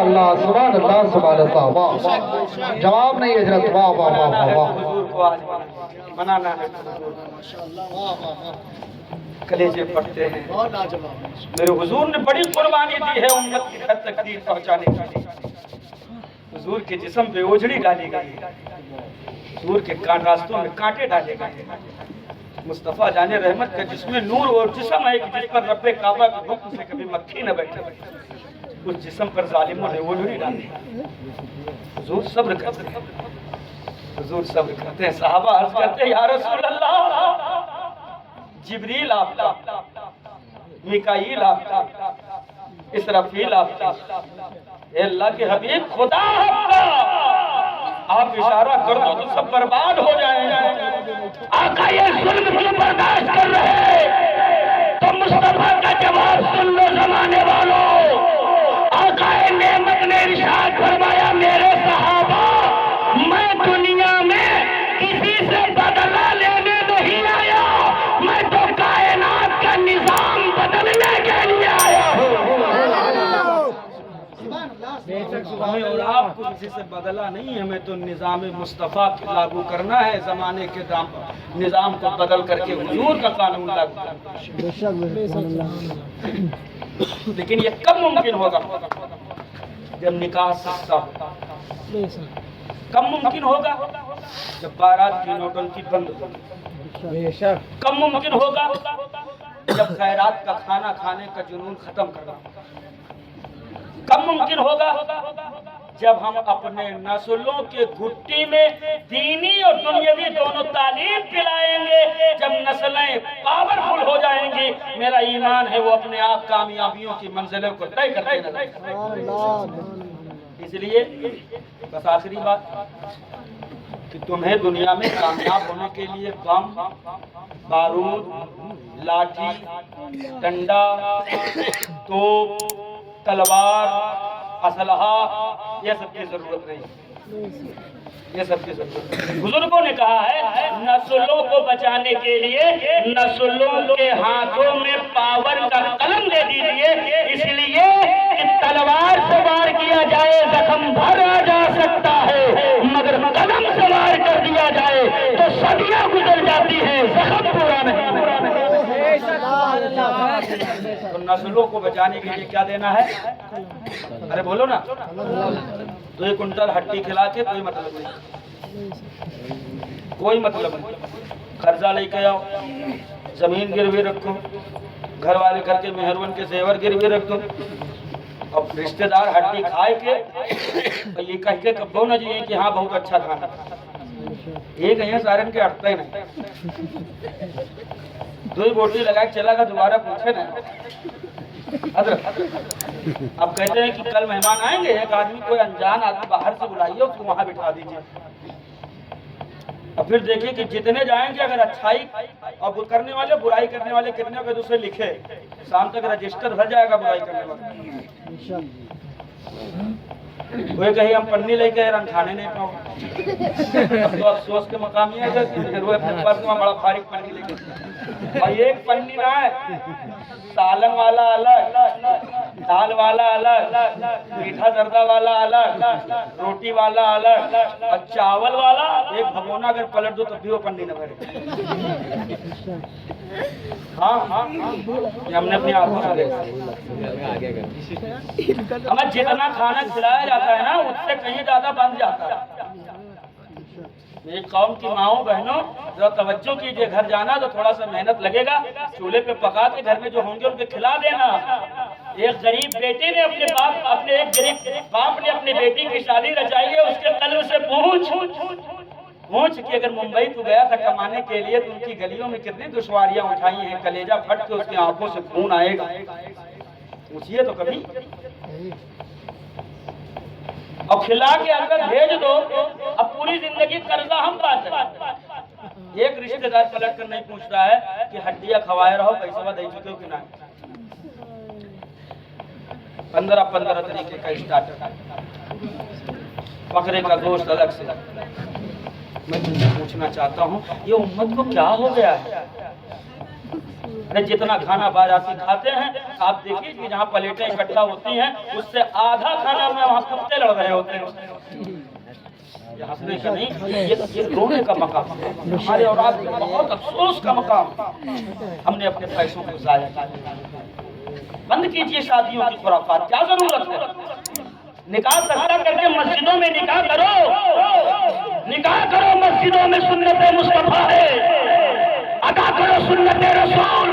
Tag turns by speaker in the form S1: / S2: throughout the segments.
S1: اللہ سبحان اللہ سبحان اللہ واہ واہ جواب نہیں حضرت واہ واہ واہ واہ واہ
S2: حضور کو آج منانا ہے کلیجے پڑھتے ہیں میرے حضور نے بڑی قربانی دی ہے امت کی گھر تک دین پہنچانے کے لیے حضور کے جسم پہ اوجھڑی ڈالی گئی حضور کے راستوں میں کانٹے ڈالے گئے مصطفیٰ جان رحمت کا جس میں نور اور جسم ہے کہ جس پر رب کعبہ کے حکم سے کبھی مکھی نہ بیٹھے اس جسم پر ظالموں نے اوجھڑی ڈالی حضور صبر کرتے ہیں حضور صبر کرتے ہیں صحابہ عرض کرتے ہیں یا رسول اللہ جبریل آپ کا میکائیل آپ کا اسرافیل آپ کا اے اللہ کے حبیب خدا آپ کا آپ اشارہ کر دو تو سب برباد ہو جائیں گے آقا یہ ظلم کیوں برداشت کر رہے تو مصطفیٰ کا جواب سن لو زمانے والوں آقا نعمت نے ارشاد فرمایا میرے صحابہ میں دنیا میں کسی سے بدلہ لینے نہیں آیا میں تو کائنات کا نظام بدلنے کے لیے آیا ہوں ہمیں اور آپ کو کسی سے بدلہ نہیں ہمیں تو نظام مصطفیٰ لاگو کرنا ہے زمانے کے نظام کو بدل کر کے حضور کا قانون لاگو کرنا لیکن یہ کب ممکن ہوگا جب نکاح سستا ہو کب ممکن ہوگا جب بارات کی نوٹنکی بند ہو کب ممکن ہوگا جب خیرات کا کھانا کھانے کا جنون ختم کرنا کب ممکن ہوگا جب ہم اپنے نسلوں کے گھٹی میں دینی اور دنیاوی دونوں تعلیم پلائیں گے جب نسلیں پاورفل ہو جائیں گی میرا ایمان ہے وہ اپنے آپ کامیابیوں کی منزلوں کو طے کرتے ہیں اس لیے بس آخری بات کہ تمہیں دنیا میں کامیاب ہونے کے لیے بم بارود لاٹھی ڈنڈا توپ تلوار اسلحہ یہ سب کی ضرورت نہیں یہ سب کی ضرورت بزرگوں نے کہا ہے نسلوں کو بچانے کے لیے نسلوں کے ہاتھوں میں پاور کا قلم دے دیجیے اس لیے کہ تلوار سے وار کیا جائے زخم بھرا جا سکتا ہے مگر قلم سے وار کر دیا جائے تو صدیاں گزر جاتی ہیں زخم پورا نہیں تو نسلوں کو بچانے کے لیے کیا دینا ہے ارے بولو نا تو ایک کنٹل ہڈی کھلا کے کوئی مطلب نہیں کوئی مطلب نہیں قرضہ لے کے آؤ زمین گروی رکھو گھر والے کر کے مہرون کے زیور گروی رکھ دو اب رشتہ دار ہڈی کھائے کے یہ کہہ کے کبو نہ جائیں کہ ہاں بہت اچھا کھانا یہ کہیں سارن کے اٹھتا ہی نہیں دو ہی بوٹی لگا کے چلا گا دوبارہ پوچھے نا حضرت اب کہتے ہیں کہ کل مہمان آئیں گے ایک آدمی کوئی انجان آدمی باہر سے بلائیے اس کو وہاں بٹھا دیجیے اور پھر دیکھیے کہ جتنے جائیں گے اگر اچھائی اور کرنے والے برائی کرنے والے کتنے اگر اسے لکھے شام تک رجسٹر بھر جائے گا برائی کرنے والے کوئی کہیں ہم پنی لے کے ہم کھانے نہیں پاؤں اب تو افسوس کے مقام یہ ہے کہ روئے اپنے پاس میں بڑا فارغ پنی لے کے اور ایک پنی نہ ہے سالن والا الگ دال والا الگ میٹھا زردہ والا الگ روٹی والا الگ اور چاول والا ایک بھگونا اگر پلٹ دو تب بھی وہ پنی نہ بھرے ہاں ہم نے اپنی آنکھوں سے ہمیں جتنا کھانا کھلایا جاتا ہے نا اس سے کہیں زیادہ بن جاتا ہے میری قوم کی ماؤں بہنوں ذرا توجہ کیجئے گھر جانا تو تھوڑا سا محنت لگے گا چولہے پہ پکا کے گھر میں جو ہوں گے ان کے کھلا دینا ایک غریب بیٹے نے ایک غریب باپ نے اپنی بیٹی کی شادی رچائی ہے اس کے قلب سے پوچھ کہ اگر ممبئی تو گیا تھا کمانے کے لیے تو ان کی گلیوں میں کتنی دشواریاں اٹھائی ہیں کلیجہ پھٹ کے اس کی آنکھوں سے خون آئے گا پوچھئے تو کبھی اور کھلا کے اگر بھیج دو اب پوری زندگی قرضہ ہم پاتے ہیں ایک رشتہ دار پلٹ کر نہیں پوچھتا ہے کہ ہڈیاں کھوائے رہو پیسہ دے چکے ہو کہ نہیں 15 طریقے کا اسٹارٹر بکرے کا گوشت الگ سے میں تم سے پوچھنا چاہتا ہوں یہ امت کو کیا ہو گیا ہے جتنا کھانا باراتی کھاتے ہیں آپ دیکھیے کہ جہاں پلیٹیں اکٹھا ہوتی ہیں اس سے آدھا کھانا میں وہاں کتے لڑ رہے ہوتے ہیں. یہ ہنسنے کا نہیں، یہ رونے کا مقام ہے. ہمارے اور آپ کے بہت افسوس کا مقام. ہم نے اپنے پیسوں کو ضائع کیا. بند کیجیے شادیوں کی خرافات، کیا ضرورت ہے؟ نکاح سستا کر کے مسجدوں میں نکاح کرو، نکاح کرو مسجدوں میں. سنت مصطفیٰ ہے، ادا کرو سنت رسول.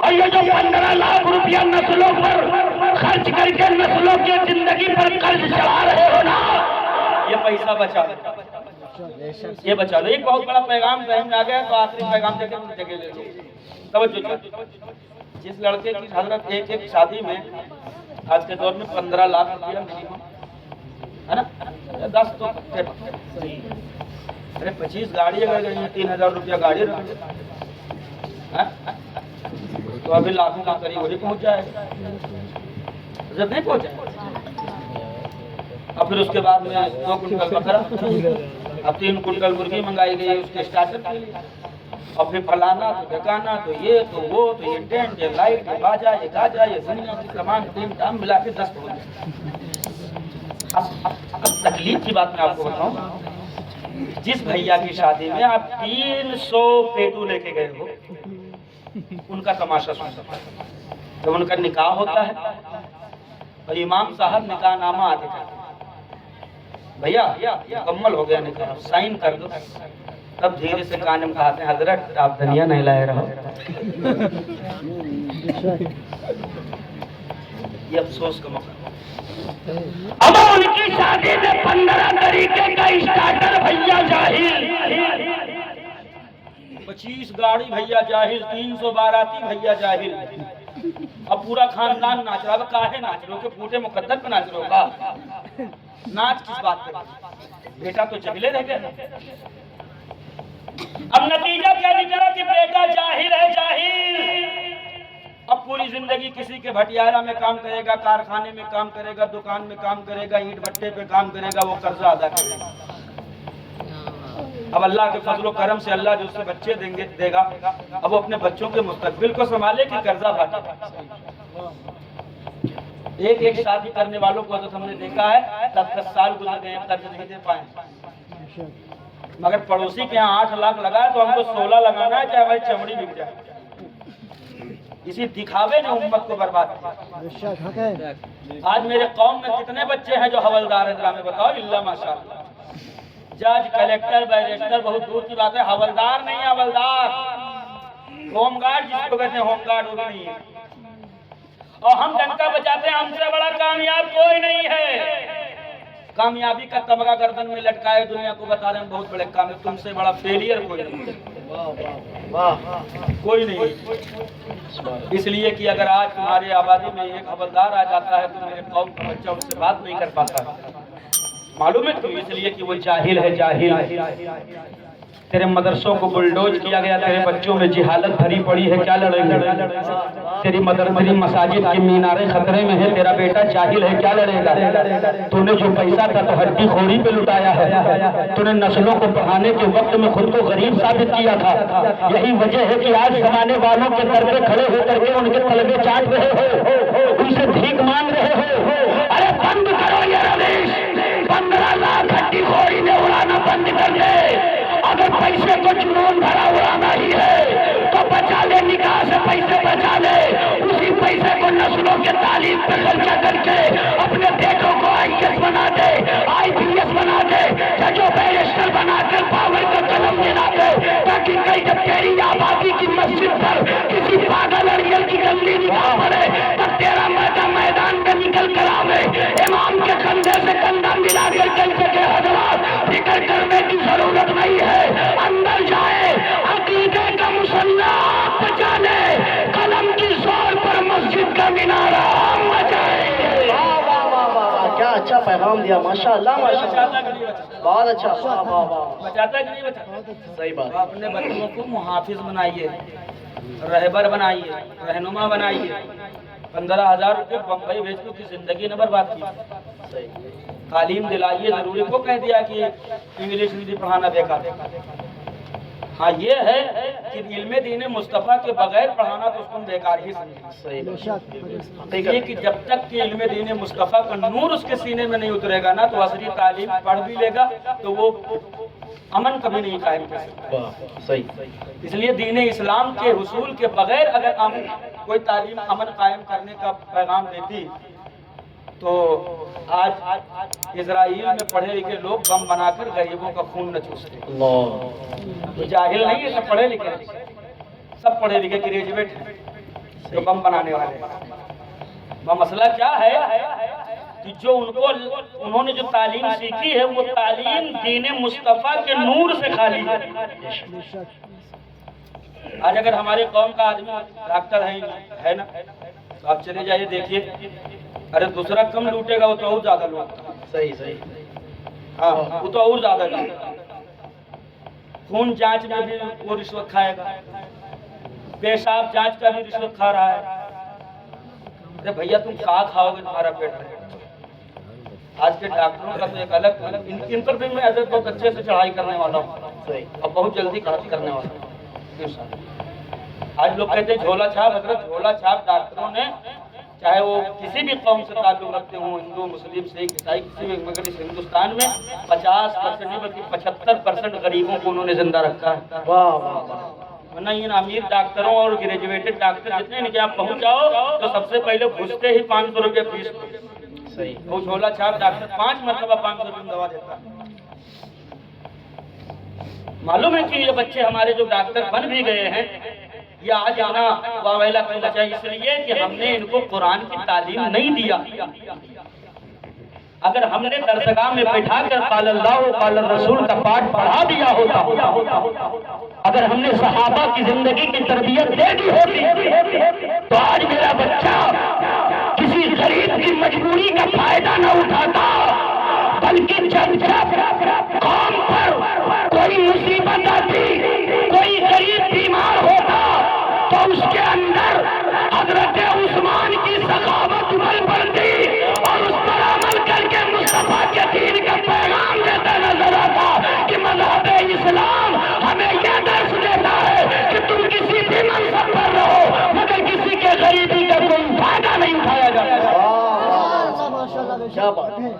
S2: اور یہ جو 15 لاکھ روپیہ نسلوں پر خرچ کر کے نسلوں کی زندگی پر قرض چڑھا رہے ہو نا، یہ پیسہ بچا لو، یہ بچا لو. ایک بہت بڑا پیغام ذہن میں آ گیا تو آخری پیغام دے کے جگہ لے لو. توجہ، جس لڑکے کی حضرت ایک شادی میں آج کے دور میں 15 لاکھ روپیہ منیمم ہے نا، 10 تو ارے 25 گاڑی اگر گئی ہیں 3000 روپیہ گاڑی رکھ تو ابھی لاکھوں کا قریب وہی پہنچ جائے گا. جب نہیں پہنچے اور پھر اس کے بعد میں 2 کنٹل بکرا، اب 3 کنٹل مرغی منگائی گئی اس کے اسٹارٹر کے لیے، اور پھر فلانا تو ٹھکانا تو یہ تو وہ تو یہ ٹینٹ یہ لائٹ یہ باجا یہ گاجا یہ دنیا کی تمام ٹیم ٹام ملا کے 10 پہنچ جائے. تکلیف کی بات میں آپ کو بتاؤں، جس بھیا کی شادی میں آپ 300 پیٹو لے کے گئے ہو، ان کا تماشا سن سکتا ہے. جب ان کا نکاح ہوتا ہے اور امام صاحب نکاح نامہ آتے ہیں، بھیا مکمل ہو گیا نکاح، سائن کر دو. تب دھیرے سے کان میں کہتے ہیں حضرت آپ دنیا نہیں لائے رہو. یہ افسوس کا موقع. اب ان کی شادی میں 15 طریقے کا اسٹارٹر بھیا جاہل، 25 گاڑی بھیا جاہل، 300 باراتی بھیا جاہل. اب پورا خاندان ناچ رہا. کاہے ناچ رہے ہو کہ پھوٹے مقدر پہ ناچ رہے ہو کا؟ ناچ کس بات پہ؟ بیٹا تو جہلے رہ گئے. اب نتیجہ کیا نکلا کہ بیٹا جاہل ہے، جاہل. اب پوری زندگی کسی کے بھٹیارا میں کام کرے گا، کارخانے میں کام کرے گا، دکان میں کام کرے گا، اینٹ بھٹے پہ کام کرے گا، وہ قرضہ ادا کرے گا. اب اللہ کے فضل و کرم سے اللہ جو اس سے بچے دے گا، اب وہ اپنے بچوں کے مستقبل کو سنبھالے کہ قرضہ بھاٹے. ایک شادی کرنے والوں کو حضرت ہم نے دیکھا ہے 10 سال گزر گئے قرض نہیں دے پائے. مگر پڑوسی کے یہاں 8 لاکھ لگا ہے تو ہم کو 16 لگانا ہے چاہے ہماری چمڑی بک جائے. اسی دکھاوے نے امت کو برباد کیا. آج میرے قوم میں کتنے بچے ہیں جو حوالدار ہیں؟ ذرا میں بتاؤ. اللہ ماشاءاللہ. جج کلیکٹر بیرسٹر بہت دور کی بات ہے، حوالدار نہیں. حوالدار ہوم گارڈ جس کو کہتے ہیں، ہوم گارڈ وہ نہیں ہے. اور ہم ڈنکا بجاتے ہیں ہم سے بڑا کامیاب کوئی نہیں ہے. کامیابی کا تمغہ گردن میں لٹکائے دنیا کو بتا رہے ہیں بہت بڑے کام ہے. تم سے بڑا فیلئر کوئی نہیں، کوئی نہیں. اس لیے کہ اگر آج تمہاری آبادی میں ایک حوالدار آ جاتا ہے تو میرے قوم کا بچہ اس سے بات نہیں کر پاتا. معلوم ہے کیوں؟ اس لیے کہ وہ جاہل ہے. جاہل. تیرے مدرسوں کو بلڈوز کیا گیا، تیرے بچوں میں جہالت بھری پڑی ہے. کیا لڑیں گے؟ تیری مساجد کی میناریں خطرے میں ہے. تیرا بیٹا جاہل ہے، کیا لڑے گا؟ تو نے جو پیسہ تھا تو ہڈی خوری پہ لٹایا ہے. تو نے نسلوں کو پڑھانے کے وقت میں خود کو غریب ثابت کیا تھا. یہی وجہ ہے کہ آج زمانے والوں کے در پہ کھڑے ہو کر کے ان کے طلبے چاٹ رہے ہو، ان سے بھیک مانگ رہے ہو. ارے بند کرو یہ روش. 15 لاکھ ہڈی خوری نے اڑانا بند کر دے. اگر پیسے کو جنون بھرا اڑانا ہی ہے تو بچا لے، نکاح سے پیسے بچا لے. اسی پیسے کو نسلوں کے تعلیم پہ خرچہ کر کے اپنے بیٹوں کو IAS بنا دے، IPS بنا دے، ججوں بیرسٹر بنا کر پاور کا قلم دلا دے، تاکہ کئی جب تیری آبادی کی مسجد پر کسی پاگل اڑیل کی گندی نگاہ پڑے تب تیرا میدان میں نکل کر آوے. امام کے کندھے سے کندھا ملا کر چل سکے. حضرات فکر کرنے کی ضرورت نہیں ہے. اندر جائے عقیدے کا مسلح بچا لے، قلم کی زور پر مسجد کا مینارہ بچائے.
S3: کیا اچھا پیغام دیا، ماشاءاللہ ماشاءاللہ، بہت اچھا.
S2: بچاتا کہ نہیں بچاتا؟
S3: صحیح بات.
S2: اپنے بچوں کو محافظ بنائیے، رہبر بنائیے، رہنما بنائیے. 15,000 روپے بمبئی بھیج کے کی زندگی نہ برباد کی. تعلیم دلائیے. ضروری کو کہہ دیا کہ انگلش ہندی پڑھانا بیکار ہے. ہاں یہ ہے کہ علم دین مصطفیٰ کے بغیر پڑھانا تو اس کو بیکار ہی سمجھنا۔
S3: صحیح
S2: یہ کہ جب تک کہ علم دین مصطفیٰ کا نور اس کے سینے میں نہیں اترے گا نا تو عصری تعلیم پڑھ بھی لے گا تو وہ امن کبھی نہیں قائم کر سکتا۔
S3: صحیح
S2: اس لیے دین اسلام کے حصول کے بغیر اگر کوئی تعلیم امن قائم کرنے کا پیغام دیتی تو آج اسرائیل میں پڑھے لکھے لوگ بم بنا کر غریبوں کا خون نہ چوستے۔ تو جاہل نہیں ہے، سب پڑھے لکھے ہیں، سب پڑھے لکھے گریجویٹ ہیں جو بم بنانے والے ہیں۔ مسئلہ کیا ہے کہ جو انہوں نے جو تعلیم سیکھی ہے وہ تعلیم دین مصطفیٰ کے نور سے خالی ہے۔ آج اگر ہمارے قوم کا آدمی ڈاکٹر ہے نا تو آپ چلے جائیے دیکھیے، ارے دوسرا کم لوٹے گا وہ تو اور زیادہ لوٹتا ہے۔
S3: صحیح
S2: ہاں وہ تو اور زیادہ لوٹتا ہے۔ خون جانچ میں بھی وہ رشوت کھائے گا، پیشاب جانچ کا بھی رشوت کھا رہا ہے۔ ارے بھیا تم کیا کھاؤ گے تمہارا پیٹ بھرے گا؟ آج کے ڈاکٹروں کا تو ایک الگ ان پر بھی میں بہت اچھے سے چڑھائی کرنے والا ہوں اور بہت جلدی کرنے والا ہوں۔ آج لوگ کہتے ہیں جھولا چھاپ، حضرت جھولا چھاپ ڈاکٹروں نے چاہے وہ کسی بھی قوم سے تعلق رکھتے ہوں، ہندو مسلم سکھ عیسائی کسی بھی، مگر اس ہندوستان میں 50% نہیں بلکہ 75% غریبوں کو انہوں نے زندہ رکھا ہے۔ ورنہ ان امیر ڈاکٹروں اور گریجویٹڈ ڈاکٹر جتنے ان کے آپ پہنچ جاؤ تو سب سے پہلے گھستے ہی 500 روپے فیس کو۔ وہ جھولا چھاپ ڈاکٹر 5 مرتبہ 500 روپے میں دوا دیتا ہے۔ معلوم ہے کہ یہ بچے ہمارے جو ڈاکٹر بن بھی گئے ہیں یہ آج آنا واویلا کرنا چاہیے، اس لیے کہ ہم نے ان کو قرآن کی تعلیم نہیں دیا۔ اگر ہم نے درسگاہ میں بیٹھا کر قال اللہ و قال الرسول کا پاٹھ پڑھا دیا ہوتا، اگر ہم نے صحابہ کی زندگی کی تربیت دے دی ہوتی تو آج میرا بچہ کسی غریب کی مجبوری کا فائدہ نہ اٹھاتا، بلکہ جب قوم پر کوئی مصیبت آتی، کوئی غریب بیمار ہوتا تو اس کے اندر حضرت عثمان کی سخاوت بل پڑتی اور اس پر عمل کر کے مصطفیٰ کے دین کا پیغام دیتا نظر آتا کہ مذہب اسلام ہمیں یہ درس دیتا ہے کہ تم کسی بھی منصب پر رہو مگر کسی کے غریبی کا کوئی فائدہ نہیں اٹھایا جاتا۔
S3: کیا بات ہے۔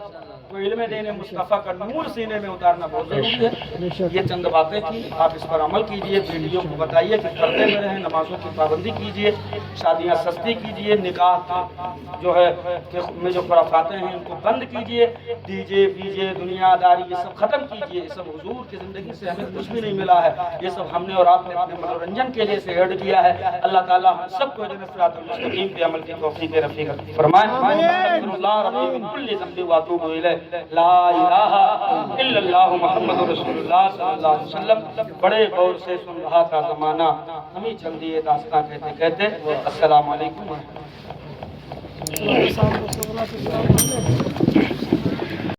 S2: تو علم دین مصطفیٰ کا نور سینے میں اتارنا بہت ضروری ہے۔ یہ چند باتیں تھیں، آپ اس پر عمل کیجئے، بیٹیوں کو بتائیے کہ پردے میں رہیں، نمازوں کی پابندی کیجئے، شادیاں سستی کیجئے، نکاح جو ہے میں جو خرافاتیں ہیں ان کو بند کیجئے، ڈی جے پی جے دنیا داری یہ سب ختم کیجئے۔ یہ سب حضور کی زندگی سے ہمیں کچھ بھی نہیں ملا ہے، یہ سب ہم نے اور آپ نے اپنے منورنجن کے لیے سے ایڈ کیا ہے۔ اللہ تعالیٰ ہم سب کو جنت صراط المستقیم پہ عمل کی توفیق رفیق فرمائے۔ استغفر اللہ ربی من کل ذنب واتوب الیہ، لا الہ الا اللہ محمد رسول اللہ صلی اللہ علیہ وسلم۔ بڑے غور سے سن رہا تھا زمانہ، ہمیں چل دیے داستان کہتے کہتے۔ السلام علیکم ورحمۃ اللہ۔